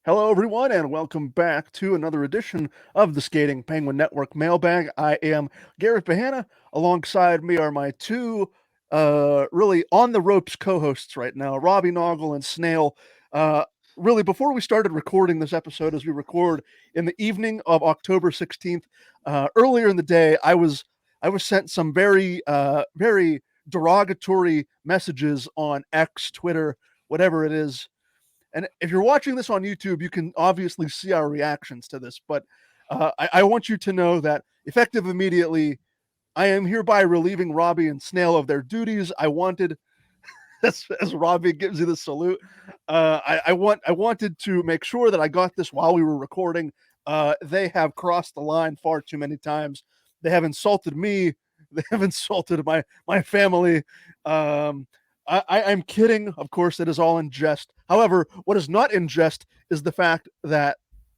Hello, everyone, and welcome back to another edition of the Skating Penguin Network Mailbag. I am Garrett Bahana. Alongside me are my two really on the ropes co-hosts right now, Robbie Noggle and Snail. Uh, really, before we started recording this episode, as we record in the evening of October 16th, earlier in the day, I was sent some very derogatory messages on X, Twitter, whatever it is. And if you're watching this on YouTube, you can obviously see our reactions to this. But I want you to know that effective immediately, I am hereby relieving Robbie and Snail of their duties. I wanted, as Robbie gives you the salute, I wanted to make sure that I got this while we were recording. They have crossed the line far too many times. They have insulted me. They have insulted my family. Um, I'm kidding. Of course, it is all in jest. However, what is not in jest is the fact that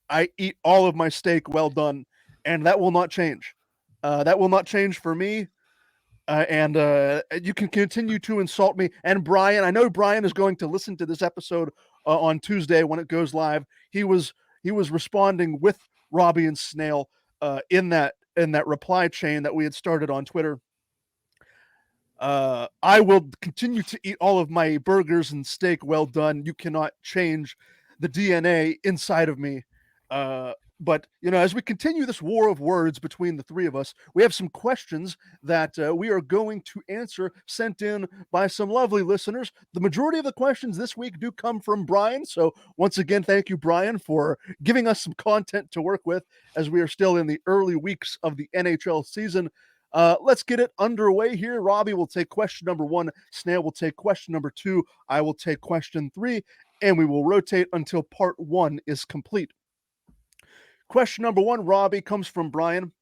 I eat all of my steak well done, and that will not change. That will not change for me. And you can continue to insult me. And Brian, I know Brian is going to listen to this episode on Tuesday when it goes live. He was responding with Robbie and Snail in that reply chain that we had started on Twitter. I will continue to eat all of my burgers and steak well done. You cannot change the DNA inside of me. But as we continue this war of words between the three of us, we have some questions that we are going to answer, sent in by some lovely listeners. The majority of the questions this week do come from Brian. So once again, thank you, Brian, for giving us some content to work with as we are still in the early weeks of the NHL season. Let's get it underway here. Robbie will take question number 1. Snail will take question number 2. I will take question 3, and we will rotate until part 1 is complete. Question number 1, Robbie, comes from Brian.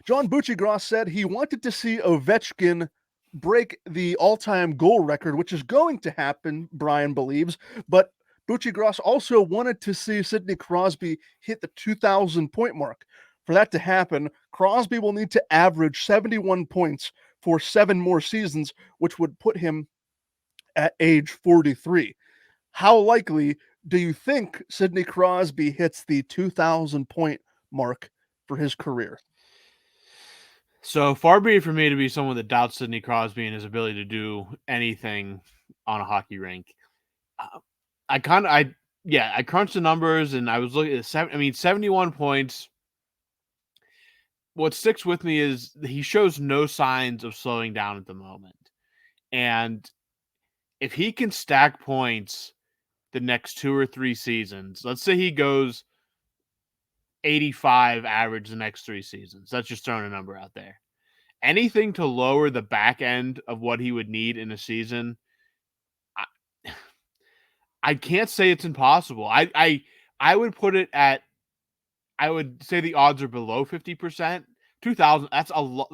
John Buccigross said he wanted to see Ovechkin break the all-time goal record, which is going to happen, Brian believes, but Buccigross also wanted to see Sidney Crosby hit the 2,000 point mark. For that to happen, Crosby will need to average 71 points for 7 more seasons, which would put him at age 43. How likely do you think Sidney Crosby hits the 2,000 point mark for his career? So far be it for me to be someone that doubts Sidney Crosby and his ability to do anything on a hockey rink. Uh, I crunched the numbers and I was looking at 71 points. What sticks with me is he shows no signs of slowing down at the moment. And if he can stack points the next 2 or 3 seasons, let's say he goes 85 average the next 3 seasons. That's just throwing a number out there. Anything to lower the back end of what he would need in a season, I, I can't say it's impossible. I would put it at, I would say the odds are below 50%. 2,000, that's a lot.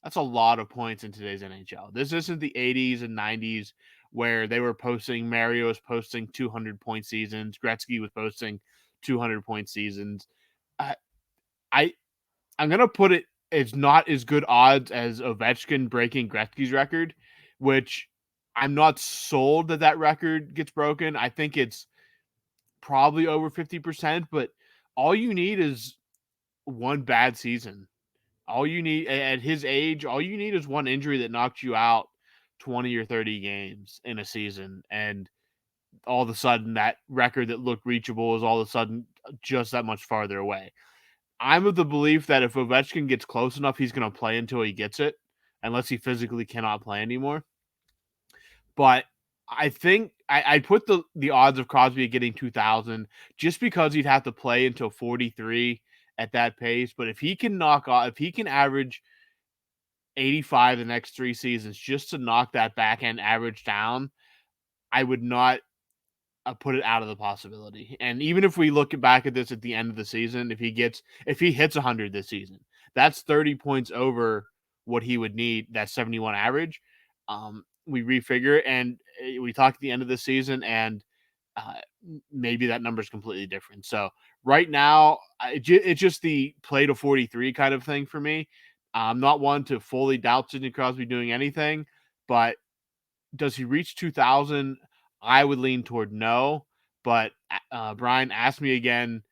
That's a lot of points in today's NHL. This isn't the 80s and 90s where they were posting, Mario was posting 200 point seasons, Gretzky was posting 200 point seasons. I, I I'm gonna put it, it's not as good odds as Ovechkin breaking Gretzky's record, which I'm not sold that that record gets broken. I think it's probably over 50%, but all you need is one bad season. All you need at his age, all you need is one injury that knocks you out 20 or 30 games in a season, and all of a sudden that record that looked reachable is all of a sudden just that much farther away. I'm of the belief that if Ovechkin gets close enough, he's going to play until he gets it, unless he physically cannot play anymore. But I think I'd put the odds of Crosby getting 2,000 just because he'd have to play until 43 at that pace. But if he can if he can average 85 the next 3 seasons just to knock that back end average down, I would not put it out of the possibility. And even if we look back at this at the end of the season, if he hits 100 this season, that's 30 points over what he would need, that 71 average. We refigure and we talk at the end of the season, and uh, maybe that number is completely different. So right now, it's just the play to 43 kind of thing for me. I'm not one to fully doubt Sidney Crosby doing anything, but does he reach 2,000? I would lean toward no, But Bryan asked me again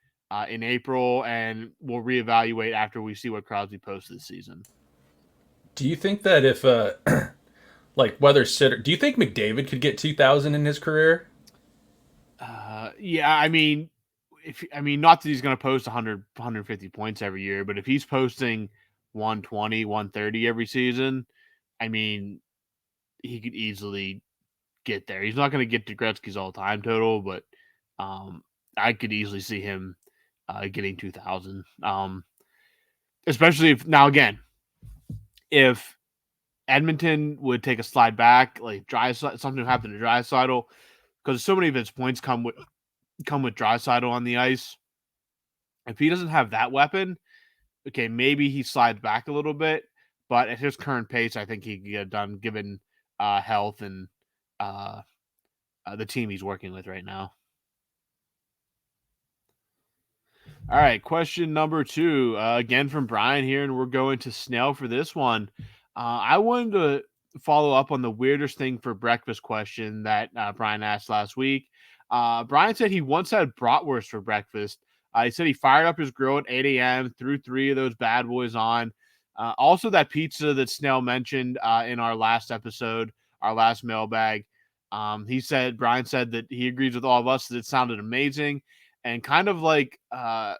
in April, and we'll reevaluate after we see what Crosby posts this season. Do you think that if like whether Sitter, do you think McDavid could get 2,000 in his career? Yeah, I mean, not that he's going to post 100, 150 points every year, but if he's posting 120, 130 every season, I mean, he could easily get there. He's not going to get to Gretzky's all-time total, but I could easily see him getting 2,000. Especially if now again, if Edmonton would take a slide back, like something happened to Draisaitl, because so many of his points come with Draisaitl on the ice. If he doesn't have that weapon, okay, maybe he slides back a little bit, but at his current pace, I think he can get it done given health and the team he's working with right now. All right, question number 2, again from Bryan here, and we're going to Snail for this one. I wanted to follow up on the weirdest thing for breakfast question that Bryan asked last week. Bryan said he once had bratwurst for breakfast. He said he fired up his grill at 8 a.m., threw 3 of those bad boys on. Also, that pizza that Snail mentioned in our last episode, our last mailbag. Bryan said that he agrees with all of us that it sounded amazing and kind of like the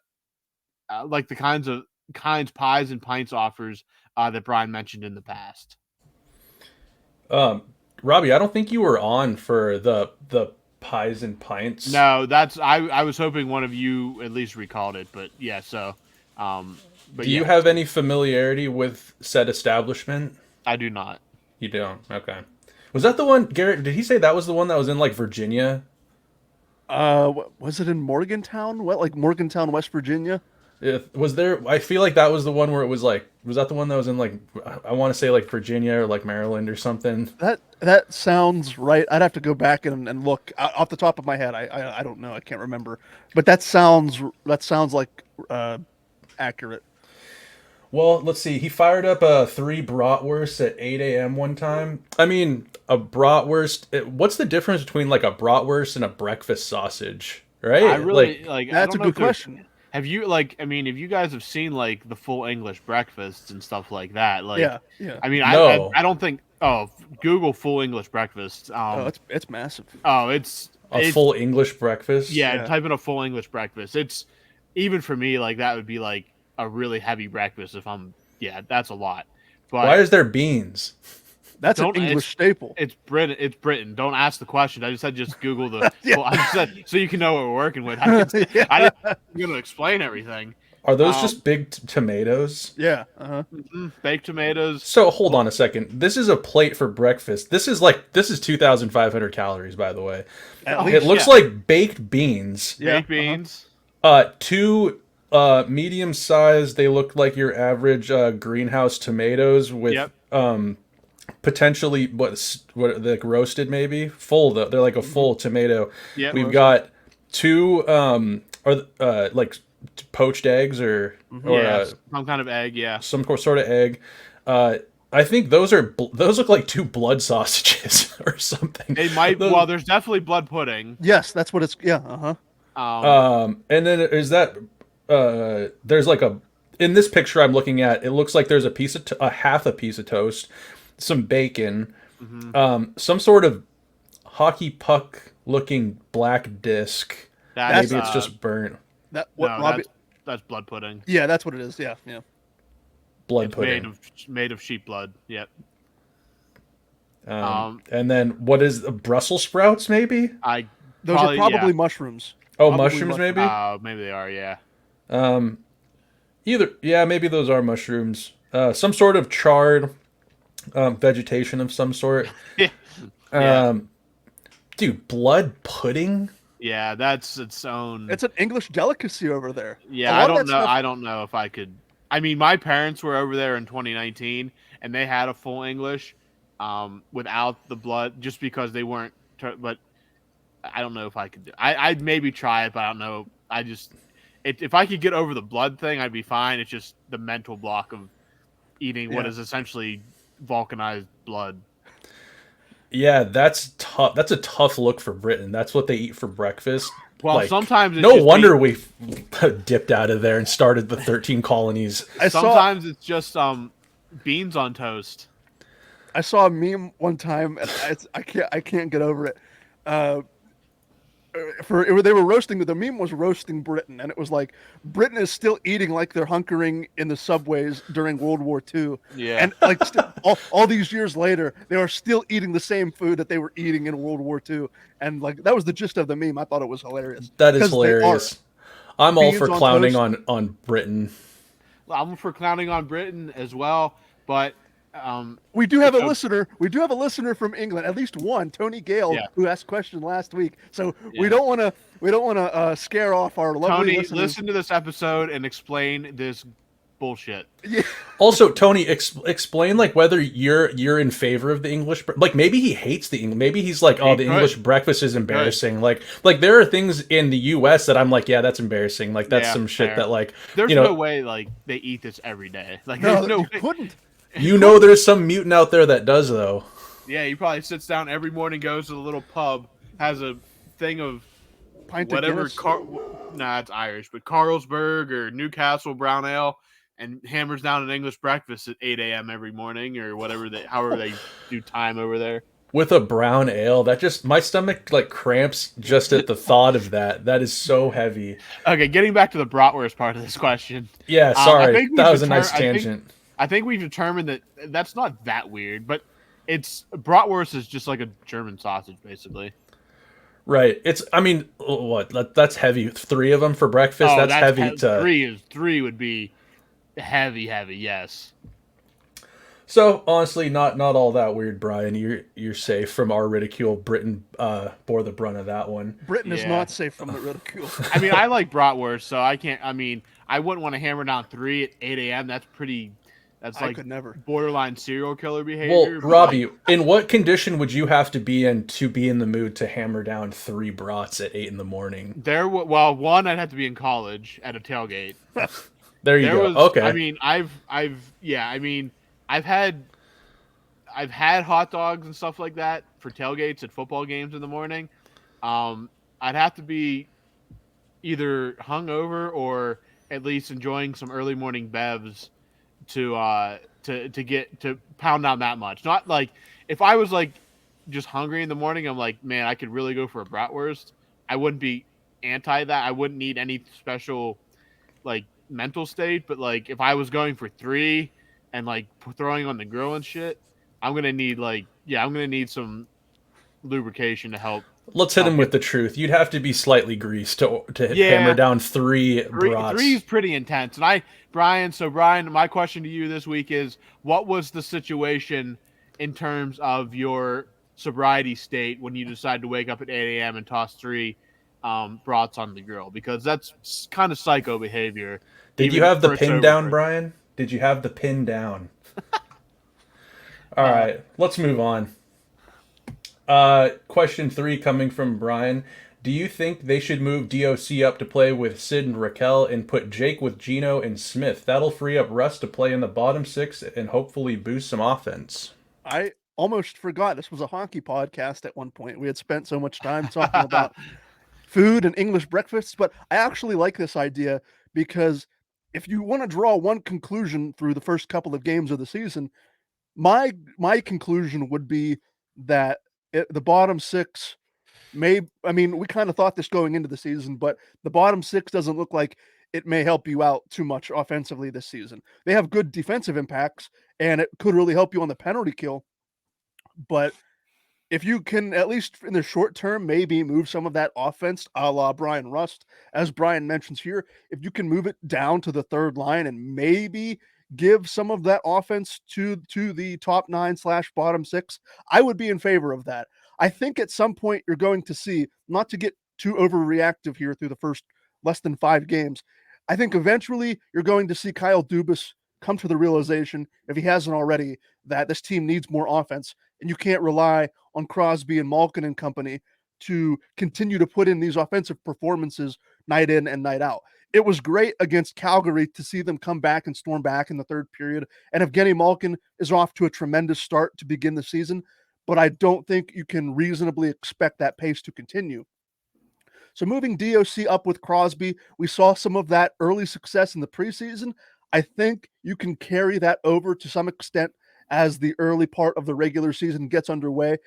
kinds pies and pints offers that Bryan mentioned in the past. Robbie, I don't think you were on for the pies and pints. No, that's I was hoping one of you at least recalled it, but yeah. So, do you have any familiarity with said establishment? I do not. You don't. Okay. Was that the one, Garrett? Did he say that was the one that was in like Virginia? Was it in Morgantown? What, like Morgantown, West Virginia? Was there? I feel like that was the one where it was like. Was that the one that was in like? I want to say like Virginia or like Maryland or something. That sounds right. I'd have to go back and look off the top of my head. I don't know. I can't remember. But that sounds like accurate. Well, let's see. He fired up 3 bratwursts at 8 a.m. one time. I mean, a bratwurst. What's the difference between like a bratwurst and a breakfast sausage? Right? I really like. That's a good question. Have you if you guys have seen like the full English breakfasts and stuff like that? Like, yeah. I mean, no. I don't think. Oh, Google full English breakfast. It's massive. Oh, it's full English breakfast. Yeah, type in a full English breakfast. It's even for me like that would be like a really heavy breakfast if I'm. Yeah, that's a lot. But why is there beans? That's an English staple. It's Britain. It's Britain. Don't ask the question. I just said just Google the. Well, I just said so you can know what we're working with. I'm going to explain everything. Are those just big tomatoes? Yeah. Baked tomatoes. So hold on a second. This is a plate for breakfast. This is 2,500 calories, by the way. It looks like baked beans. Baked beans. 2 medium sized. They look like your average greenhouse tomatoes with potentially what like roasted maybe full though. They're like a full tomato. Yeah. We've got 2 like poached eggs or some kind of egg. Yeah. Some sort of egg. I think those look like 2 blood sausages or something. They might. Well, there's definitely blood pudding. Yes, that's what it's. Yeah. And then is that there's like in this picture I'm looking at, it looks like there's half a piece of toast, some bacon, some sort of hockey puck looking black disc. Maybe it's just burnt. That's blood pudding. Yeah, that's what it is. Yeah. Blood pudding. Made of sheep blood. Yep. And then what is Brussels sprouts? Maybe those are probably mushrooms. Oh, mushrooms maybe. Maybe they are. Yeah. Maybe those are mushrooms. Some sort of charred vegetation of some sort. Dude, blood pudding. Yeah, that's its own. It's an English delicacy over there. Yeah, I don't know. I don't know if I could. I mean, my parents were over there in 2019, and they had a full English without the blood, just because they weren't. But I don't know if I could do. I'd maybe try it, but I don't know. If I could get over the blood thing, I'd be fine. It's just the mental block of eating what is essentially vulcanized blood. Yeah, that's tough. That's a tough look for Britain. That's what they eat for breakfast. Well, Like, sometimes it's no just wonder we dipped out of there and started the 13 colonies. sometimes it's just beans on toast. I saw a meme one time, and I can't get over it. They were roasting, the meme was roasting Britain, and it was like Britain is still eating like they're hunkering in the subways during World War II. Yeah. And like all these years later, they are still eating the same food that they were eating in World War II. And like that was the gist of the meme. I thought it was hilarious. That is 'Cause they are. hilarious. I'm all Beans for on clowning toast. on Britain. I'm for clowning on Britain as well, but We do have a so- listener. We do have a listener from England, at least one, Tony Gale, Yeah. who asked a question last week. So Yeah. we don't want to scare off our lovely Tony, listeners. listen to this episode and explain this bullshit. Yeah. Also, Tony, explain like whether you're in favor of the English. Like maybe he hates the English. Maybe he's like, oh, the could. English breakfast is embarrassing. Like there are things in the U.S. that I'm like, yeah, that's embarrassing. Like that's Yeah, some shit fair. that like There's you know. no way like they eat this every day. Like No, there's no you way. couldn't. You know, there's some mutant out there that does though. Yeah, he probably sits down every morning, goes to the little pub, has a thing of Pint of whatever. Guinness. Nah, it's Irish, but Carlsberg or Newcastle brown ale, and hammers down an English breakfast at 8 a.m. every morning or whatever however they do time over there. With a brown ale, that just my stomach like cramps just at the thought of that. That is so heavy. Okay, getting back to the bratwurst part of this question. Yeah, I sorry, think that we've was a nice deter- I think- tangent. I think we've determined that that's not that weird, but it's bratwurst is just like a German sausage, basically. Right. It's. I mean, what? That's heavy. 3 of them for breakfast. That's heavy. Three would be heavy. Yes. So honestly, not all that weird, Brian. You're safe from our ridicule. Britain bore the brunt of that one. Britain is Yeah. not safe from the ridicule. I mean, I like bratwurst, so I can't. I mean, I wouldn't want to hammer down 3 at 8 a.m. That's pretty. That's I like could never. borderline serial killer behavior. Well, but, Robbie, in what condition would you have to be in the mood to hammer down 3 brats at 8 in the morning? One, I'd have to be in college at a tailgate. There you go. Okay. I mean, I've had hot dogs and stuff like that for tailgates at football games in the morning. I'd have to be either hungover or at least enjoying some early morning bevs to pound down that much. Not like if I was like just hungry in the morning, I'm like, man, I could really go for a bratwurst. I wouldn't be anti that. I wouldn't need any special like mental state, but like if I was going for 3 and like throwing on the grill and shit, I'm gonna need some lubrication to help. Let's hit him with the truth. You'd have to be slightly greased to hammer down 3 brats. 3 is pretty intense. And Brian, my question to you this week is, what was the situation in terms of your sobriety state when you decided to wake up at 8 a.m. and toss 3 brats on the grill? Because that's kind of psycho behavior. Did you have the pin down, Brian? Did you have the pin down? All right, let's move on. Question 3 coming from Brian. Do you think they should move DOC up to play with Sid and Raquel and put Jake with Gino and Smith? That'll free up Rust to play in the bottom 6 and hopefully boost some offense. I almost forgot this was a hockey podcast at one point. We had spent so much time talking about food and English breakfasts, but I actually like this idea because if you want to draw one conclusion through the first couple of games of the season, my conclusion would be that the bottom 6 we kind of thought this going into the season, but the bottom 6 doesn't look like it may help you out too much offensively this season. They have good defensive impacts, and it could really help you on the penalty kill. But if you can, at least in the short term, maybe move some of that offense a la Bryan Rust, as Brian mentions here, if you can move it down to the 3rd line and maybe give some of that offense to the top 9/bottom 6, I would be in favor of that. I think at some point you're going to see, not to get too overreactive here through the first less than 5 games, I think eventually you're going to see Kyle Dubas come to the realization, if he hasn't already, that this team needs more offense, and you can't rely on Crosby and Malkin and company to continue to put in these offensive performances night in and night out. It was great against Calgary to see them come back and storm back in the 3rd period, and Evgeny Malkin is off to a tremendous start to begin the season. but I don't think you can reasonably expect that pace to continue. So moving DOC up with Crosby, we saw some of that early success in the preseason. I think you can carry that over to some extent as the early part of the regular season gets underway.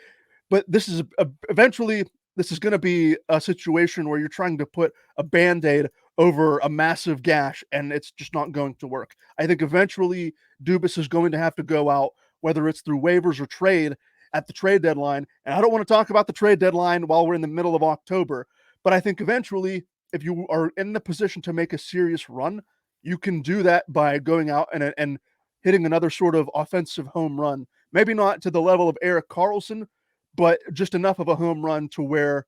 But this is eventually this is going to be a situation where you're trying to put a band-aid over a massive gash, and it's just not going to work. I think eventually Dubas is going to have to go out, whether it's through waivers or trade at the trade deadline. And I don't want to talk about the trade deadline while we're in the middle of October, but I think eventually, if you are in the position to make a serious run, you can do that by going out and hitting another sort of offensive home run. Maybe not to the level of Erik Karlsson, but just enough of a home run to where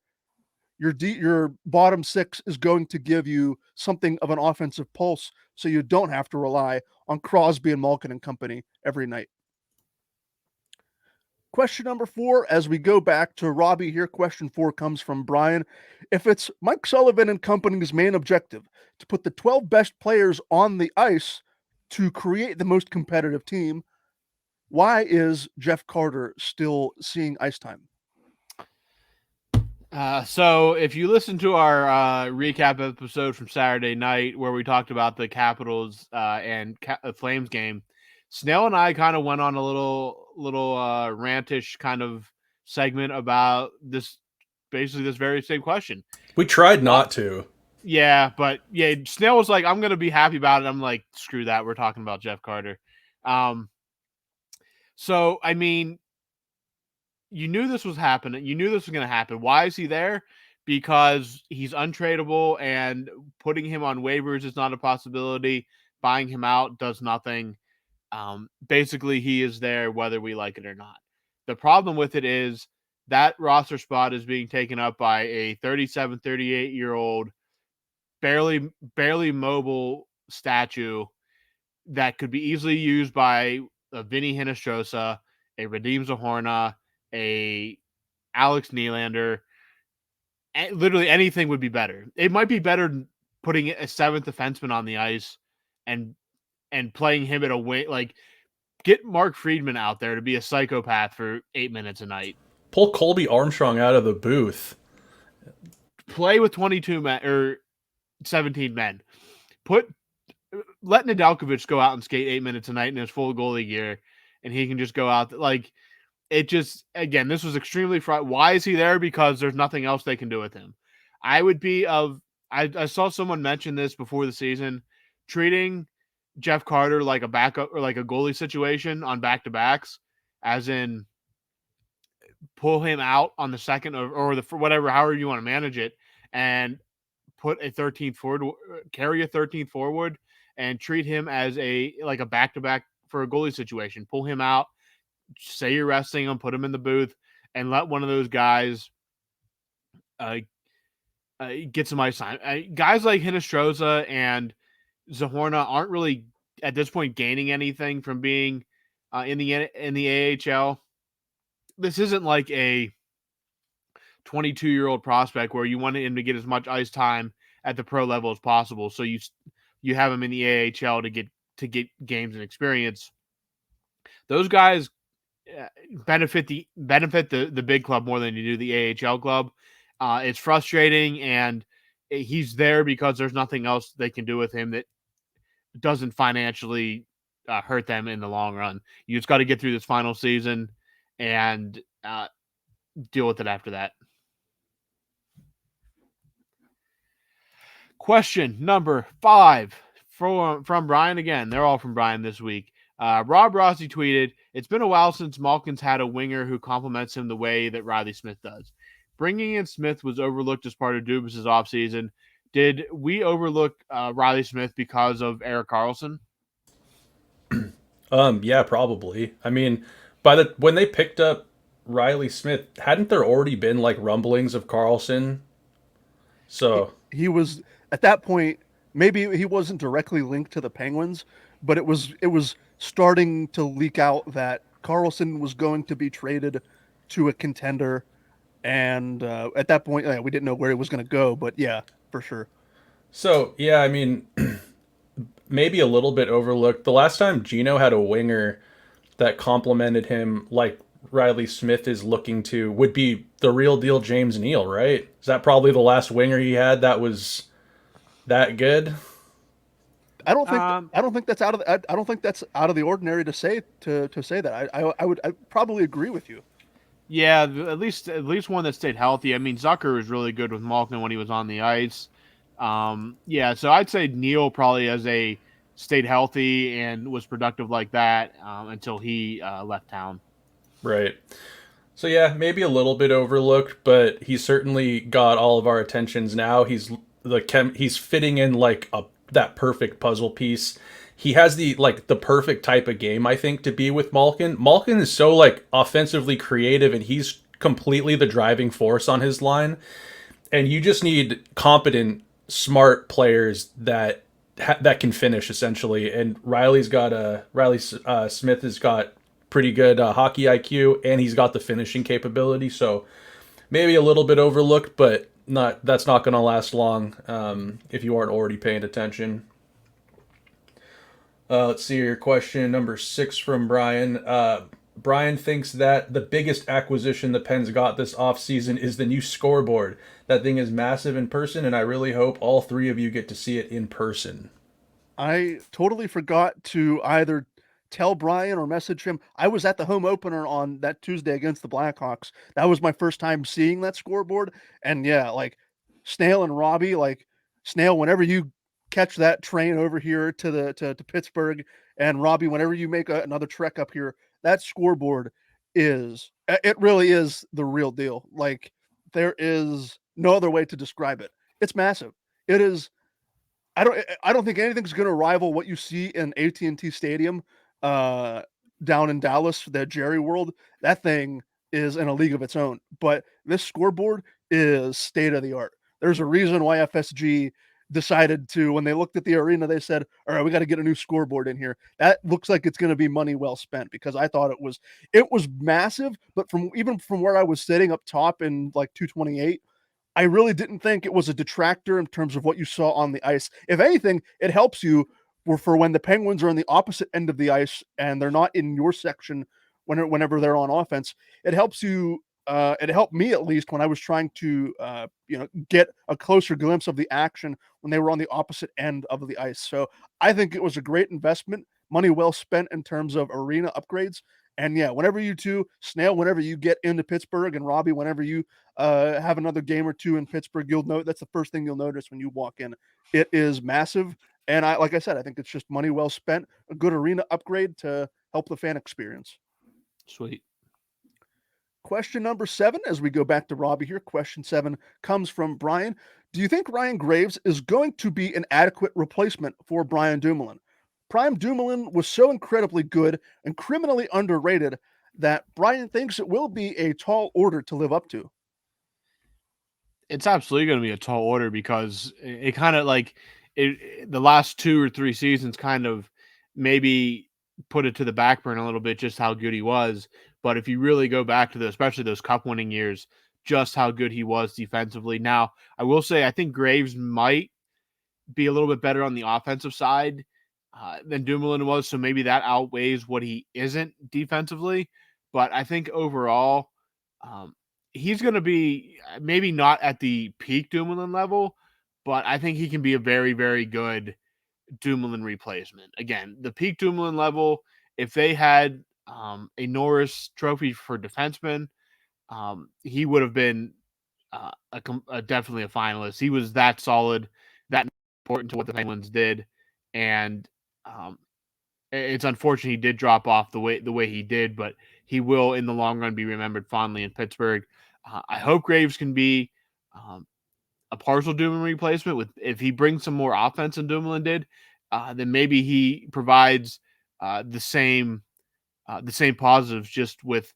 your bottom six is going to give you something of an offensive pulse, so you don't have to rely on Crosby and Malkin and company every night. Question number 4, as we go back to Robbie here, question 4 comes from Brian. If it's Mike Sullivan and company's main objective to put the 12 best players on the ice to create the most competitive team, why is Jeff Carter still seeing ice time? So if you listen to our recap episode from Saturday night where we talked about the Capitals and Flames game, Snail and I kind of went on a little rantish kind of segment about this, basically this very same question. We tried not to. Yeah, but yeah, Snail was like, I'm going to be happy about it. I'm like, screw that. We're talking about Jeff Carter. So, I mean, you knew this was happening. You knew this was going to happen. Why is he there? Because he's untradeable, and putting him on waivers is not a possibility. Buying him out does nothing. Basically, he is there whether we like it or not. The problem with it is that roster spot is being taken up by a 37, 38-year-old, barely mobile statue that could be easily used by a Vinny Hinostroza, a Radim Zohorna, a Alex Nylander. Literally anything would be better. It might be better putting a seventh defenseman on the ice and playing him at a wing. Like, get Mark Friedman out there to be a psychopath for 8 minutes a night. Pull Colby Armstrong out of the booth. Play with 22 men or 17 men. Let Nedeljkovic go out and skate 8 minutes a night in his full goalie gear, and he can just go out. Like, it just, again, this was extremely frustrating. Why is he there? Because there's nothing else they can do with him. I saw someone mention this before the season, treating Jeff Carter like a backup or like a goalie situation on back-to-backs, as in pull him out on the second or the whatever, however you want to manage it, and put a 13th forward, carry a 13th forward, and treat him as a back-to-back for a goalie situation. Pull him out, say you're resting him, put him in the booth, and let one of those guys get some ice time. Guys like Hinostroza and Zohorna aren't really at this point gaining anything from being in the AHL. This isn't like a 22-year-old prospect where you want him to get as much ice time at the pro level as possible. So you have him in the AHL to get games and experience. Those guys benefit the big club more than you do the AHL club. It's frustrating, and he's there because there's nothing else they can do with him that doesn't financially hurt them in the long run. You just got to get through this final season and deal with it after that. Question number 5 from Brian again. They're all from Brian this week. Rob Rossi tweeted, "It's been a while since Malkin's had a winger who complements him the way that Riley Smith does. Bringing in Smith was overlooked as part of Dubas' offseason. Did we overlook Riley Smith because of Erik Karlsson?" Yeah, probably. I mean, when they picked up Riley Smith, hadn't there already been like rumblings of Karlsson? So he was at that point. Maybe he wasn't directly linked to the Penguins, but it was starting to leak out that Karlsson was going to be traded to a contender, and at that point, we didn't know where he was going to go. But yeah, for sure. So yeah, I mean, maybe a little bit overlooked. The last time Gino had a winger that complimented him like Riley Smith is looking to would be the real deal James Neal, right? Is that probably the last winger he had that was that good? I don't think that's out of I don't think that's out of the ordinary to say that. I probably agree with you. Yeah, at least one that stayed healthy. I mean, Zucker was really good with Malkin when he was on the ice. Yeah, so I'd say Neil probably as a stayed healthy and was productive like that until he left town. Right. So yeah, maybe a little bit overlooked, but he's certainly got all of our attentions now. He's fitting in like a that perfect puzzle piece. He has the perfect type of game, I think, to be with Malkin. Malkin is so like offensively creative, and he's completely the driving force on his line. And you just need competent, smart players that can finish essentially. And Riley Smith has got pretty good hockey IQ, and he's got the finishing capability. So maybe a little bit overlooked, but not that's not going to last long if you aren't already paying attention. Let's see your question number 6 from Brian. Brian thinks that the biggest acquisition the Pens got this offseason is the new scoreboard. That thing is massive in person, and I really hope all 3 of you get to see it in person. I totally forgot to either tell Brian or message him. I was at the home opener on that Tuesday against the Blackhawks. That was my first time seeing that scoreboard. And yeah, like Snail and Robbie, like Snail, whenever you catch that train over here to Pittsburgh, and Robbie, whenever you make another trek up here, that scoreboard it really is the real deal. Like there is no other way to describe it. It's massive. It is I don't think anything's going to rival what you see in AT&T Stadium down in Dallas, the Jerry World. That thing is in a league of its own. But this scoreboard is state of the art. There's a reason why FSG decided to, when they looked at the arena, they said, "All right, we got to get a new scoreboard in here." That looks like it's going to be money well spent because I thought it was massive, but from where I was sitting up top in like 228, I really didn't think it was a detractor in terms of what you saw on the ice. If anything, it helps you for when the Penguins are on the opposite end of the ice and they're not in your section whenever they're on offense. It helps you. It helped me at least when I was trying to get a closer glimpse of the action when they were on the opposite end of the ice. So I think it was a great investment, money well spent in terms of arena upgrades. And yeah, whenever you two, Snail, whenever you get into Pittsburgh, and Robbie, whenever you have another game or two in Pittsburgh, you'll know that's the first thing you'll notice when you walk in. It is massive, and like I said, I think it's just money well spent. A good arena upgrade to help the fan experience. Sweet. Question number 7, as we go back to Robbie here. Question 7 comes from Brian. Do you think Ryan Graves is going to be an adequate replacement for Brian Dumoulin? Prime Dumoulin was so incredibly good and criminally underrated that Brian thinks it will be a tall order to live up to. It's absolutely going to be a tall order because it kind of like the last 2 or 3 seasons kind of maybe put it to the back burner a little bit just how good he was. But if you really go back to especially those cup winning years, just how good he was defensively. Now, I will say I think Graves might be a little bit better on the offensive side than Dumoulin was, so maybe that outweighs what he isn't defensively. But I think overall, he's going to be maybe not at the peak Dumoulin level, but I think he can be a very, very good Dumoulin replacement. Again, the peak Dumoulin level, if they had a Norris Trophy for defenseman, he would have been definitely a finalist. He was that solid, that important to what the Penguins did, and it's unfortunate he did drop off the way he did, but he will in the long run be remembered fondly in Pittsburgh. I hope Graves can be a partial Dumoulin replacement with if he brings some more offense than Dumoulin did, then maybe he provides the same positives just with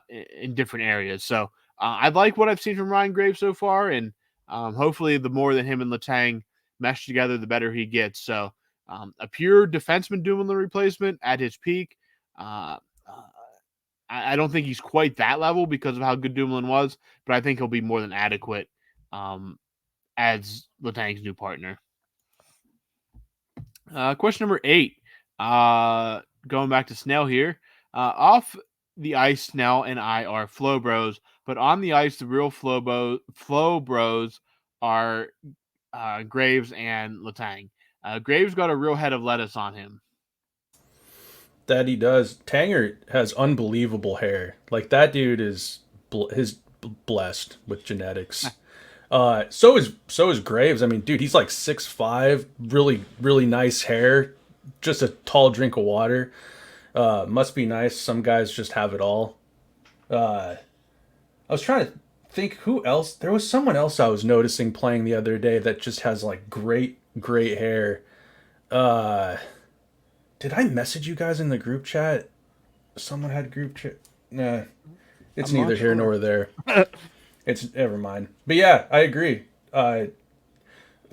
in different areas. So I like what I've seen from Ryan Graves so far, and hopefully the more that him and Letang mesh together, the better he gets. So a pure defenseman Dumoulin replacement at his peak. I don't think he's quite that level because of how good Dumoulin was, but I think he'll be more than adequate as Letang's new partner. Question number 8. Going back to Snail here. Off the ice, Snell and I are flow bros, but on the ice, the real flow bros are Graves and Letang. Graves got a real head of lettuce on him. That he does. Tanger has unbelievable hair. Like that dude is blessed with genetics. So is Graves. I mean, dude, he's like 6'5", really nice hair, just a tall drink of water. Must be nice. Some guys just have it all. I was trying to think who else. There was someone else I was noticing playing the other day that just has like great hair. Uh, did I message you guys in the group chat? Someone had group chat. Nah, it's I'm not neither here sure. nor there. It's never mind. But yeah, I agree.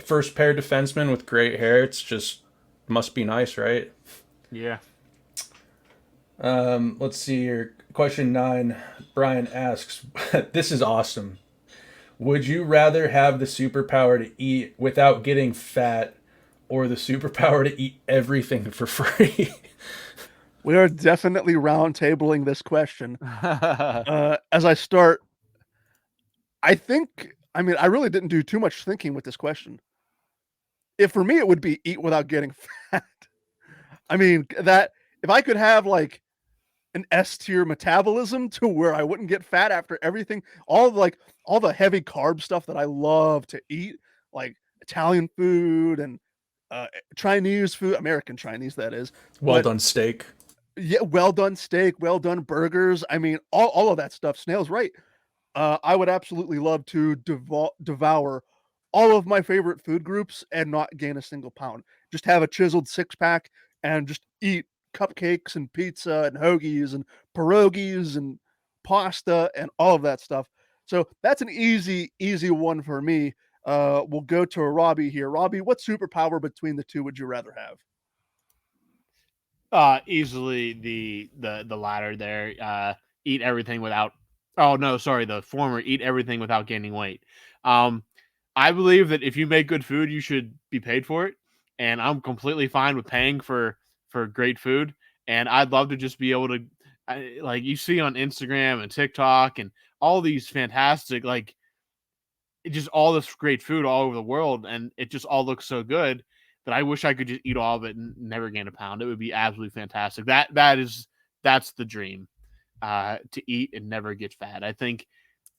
First pair defenseman with great hair. It's just must be nice, right? Yeah. Let's see here. Question 9. Brian asks, "This is awesome. Would you rather have the superpower to eat without getting fat, or the superpower to eat everything for free?" We are definitely roundtabling this question. As I start, I really didn't do too much thinking with this question. If for me, it would be eat without getting fat. I mean, that if I could have like an S tier metabolism to where I wouldn't get fat after everything, all the heavy carb stuff that I love to eat, like Italian food and Chinese food, American Chinese that is. Well But done steak. yeah, well done steak, well done burgers. I mean, all of that stuff. Snail's right. I would absolutely love to devour all of my favorite food groups and not gain a single pound. Just have a chiseled six pack and just eat cupcakes and pizza and hoagies and pierogies and pasta and all of that stuff. So that's an easy one for me. We'll go to Robbie here. Robbie, what superpower between the two would you rather have? Easily the latter there. Eat everything without. Oh no, sorry, the former. Eat everything without gaining weight. Um, I believe that if you make good food, you should be paid for it, and I'm completely fine with paying for great food. And I'd love to just be able to, like you see on Instagram and TikTok and all these fantastic just all this great food all over the world, and it just all looks so good that I wish I could just eat all of it and never gain a pound. It would be absolutely fantastic. That's the dream, to eat and never get fat. I think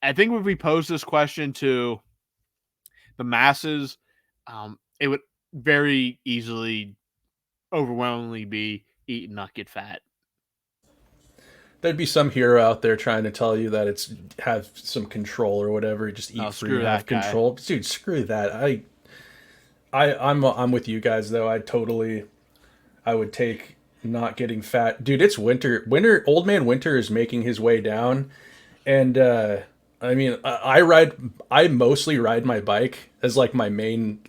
if we pose this question to the masses, it would very easily, overwhelmingly be eat and not get fat. There'd be some hero out there trying to tell you that it's have some control or whatever. Just Oh, eat free, screw have that guy. control, dude. Screw that. I'm with you guys though. I would take not getting fat, dude. It's winter. Old man winter is making his way down, and I mean, I mostly ride my bike as like my main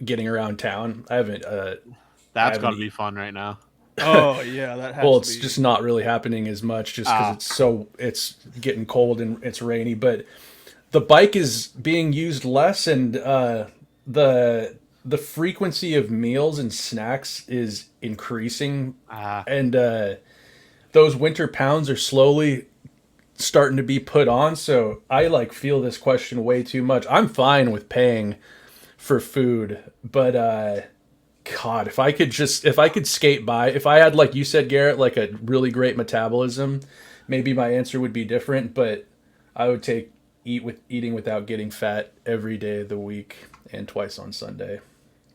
getting around town. That's got to be fun right now. Oh yeah, that has Well, to it's be. just not really happening as much just because it's getting cold and it's rainy. But the bike is being used less, and the frequency of meals and snacks is increasing, and those winter pounds are slowly starting to be put on. So I feel this question way too much. I'm fine with paying for food, but God, if I could skate by, if I had, like you said, Garrett, like a really great metabolism, maybe my answer would be different. But I would take eating without getting fat every day of the week and twice on Sunday.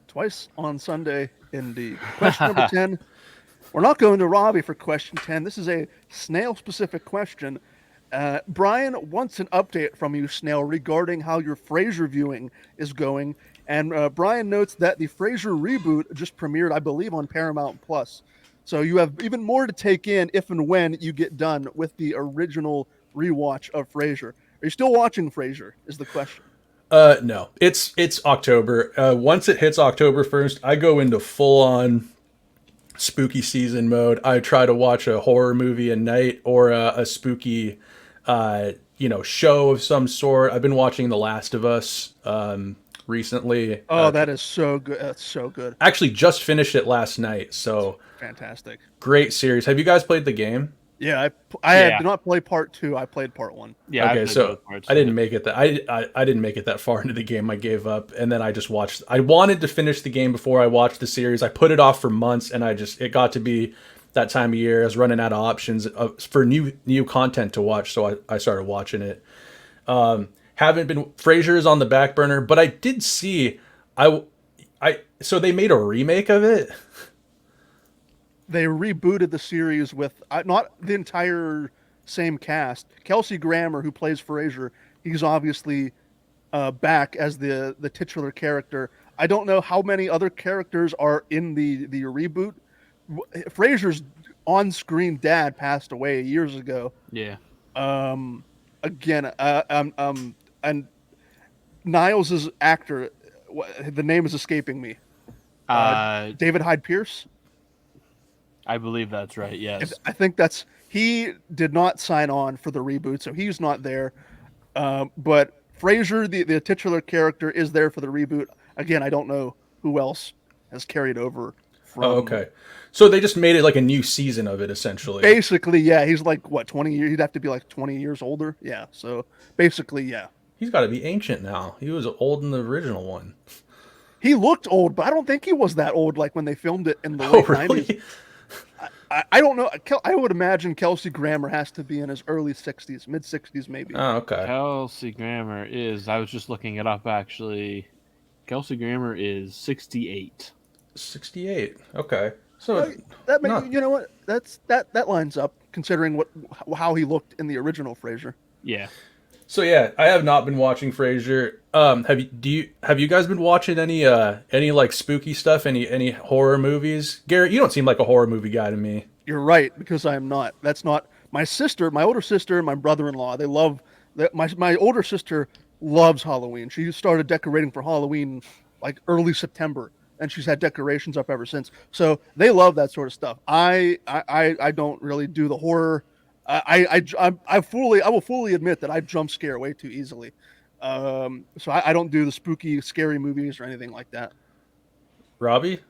Twice on Sunday, indeed. Question number 10. We're not going to Robbie for question 10. This is a Snail-specific question. Brian wants an update from you, Snail, regarding how your Frasier viewing is going. And Brian notes that the Frasier reboot just premiered, I believe, on Paramount Plus. So you have even more to take in if and when you get done with the original rewatch of Frasier. Are you still watching Frasier, is the question. No, it's October. Once it hits October 1st, I go into full on spooky season mode. I try to watch a horror movie a night or a spooky, show of some sort. I've been watching The Last of Us recently. Oh, that is so good. That's so good. Actually, just finished it last night. So Fantastic. great series. Have you guys played the game? Yeah, I Yeah. did not play part 2. I played part 1. Yeah. Okay, played so both parts, I yeah. didn't make it that I didn't make it that far into the game. I gave up, and then I just watched. I wanted to finish the game before I watched the series. I put it off for months, and it got to be that time of year. I was running out of options for new content to watch, so I started watching it. Haven't been Frasier is on the back burner, but I did see so they made a remake of it. They rebooted the series with not the entire same cast. Kelsey Grammer, who plays Frasier, he's obviously back as the titular character. I don't know how many other characters are in the reboot. Frasier's on-screen dad passed away years ago. Yeah. Again, and Niles' actor, the name is escaping me. David Hyde Pierce. I believe that's right. Yes. I think he did not sign on for the reboot, so he's not there. But Frasier, the titular character, is there for the reboot. Again, I don't know who else has carried over from. Oh, okay. So they just made it like a new season of it, essentially. Basically, yeah. He's like, what, 20 years? He'd have to be like 20 years older. Yeah. So basically, yeah. He's got to be ancient now. He was old in the original one. He looked old, but I don't think he was that old like when they filmed it in the late 90s. I don't know. I would imagine Kelsey Grammer has to be in his early 60s, mid 60s maybe. Oh, okay. Kelsey Grammer is, I was just looking it up actually. Kelsey Grammer is 68. 68. Okay. So that you know what? That lines up considering how he looked in the original Frasier. Yeah. So yeah, I have not been watching Frasier. Have you guys been watching any like spooky stuff? Any horror movies? Garrett, you don't seem like a horror movie guy to me. You're right, because I am not. That's not my sister, my older sister, and my brother-in-law. They love that. My older sister loves Halloween. She started decorating for Halloween like early September, and she's had decorations up ever since. So they love that sort of stuff. I don't really do the horror. I will fully admit that I jump scare way too easily. So I don't do the spooky, scary movies or anything like that. Robbie?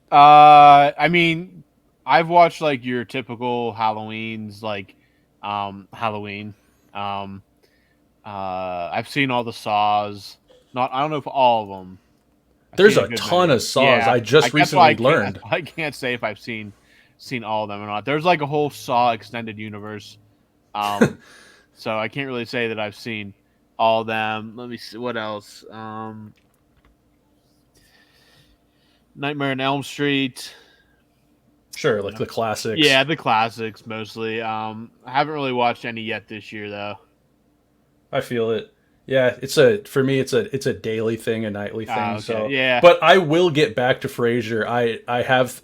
I mean, I've watched like your typical Halloweens, like Halloween. I've seen all the Saws. I don't know if all of them. There's a ton of Saws. Yeah, I just recently learned. I can't say if I've seen all of them or not. There's like a whole Saw extended universe. So I can't really say that I've seen all of them. Let me see what else. Nightmare on Elm Street. Sure, like the classics. Yeah, the classics mostly. I haven't really watched any yet this year though. I feel it. Yeah, for me it's a daily thing, a nightly thing. Okay. So yeah. But I will get back to Frasier. I have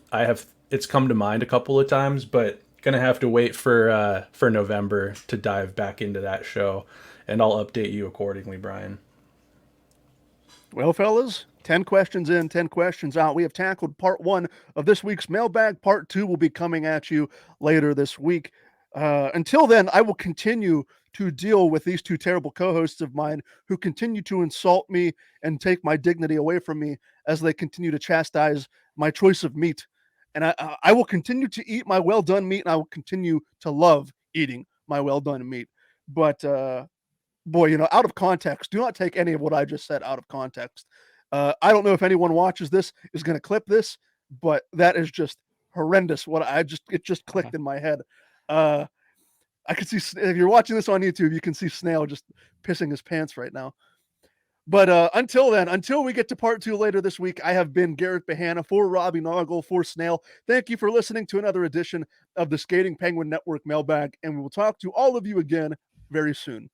it's come to mind a couple of times, but gonna have to wait for November to dive back into that show, and I'll update you accordingly, Brian. Well, fellas, 10 questions in, 10 questions out. We have tackled part 1 of this week's mailbag. Part 2 will be coming at you later this week. Until then, I will continue to deal with these two terrible co-hosts of mine who continue to insult me and take my dignity away from me as they continue to chastise my choice of meat. And I will continue to eat my well-done meat, and I will continue to love eating my well-done meat. But boy, out of context, do not take any of what I just said out of context. I don't know if anyone watches this is going to clip this, but that is just horrendous. It just clicked in my head. I could see, if you're watching this on YouTube, you can see Snail just pissing his pants right now. But until we get to part 2 later this week, I have been Garrett Bahana for Robbie Noggle, for Snail. Thank you for listening to another edition of the Skating Penguin Network Mailbag, and we will talk to all of you again very soon.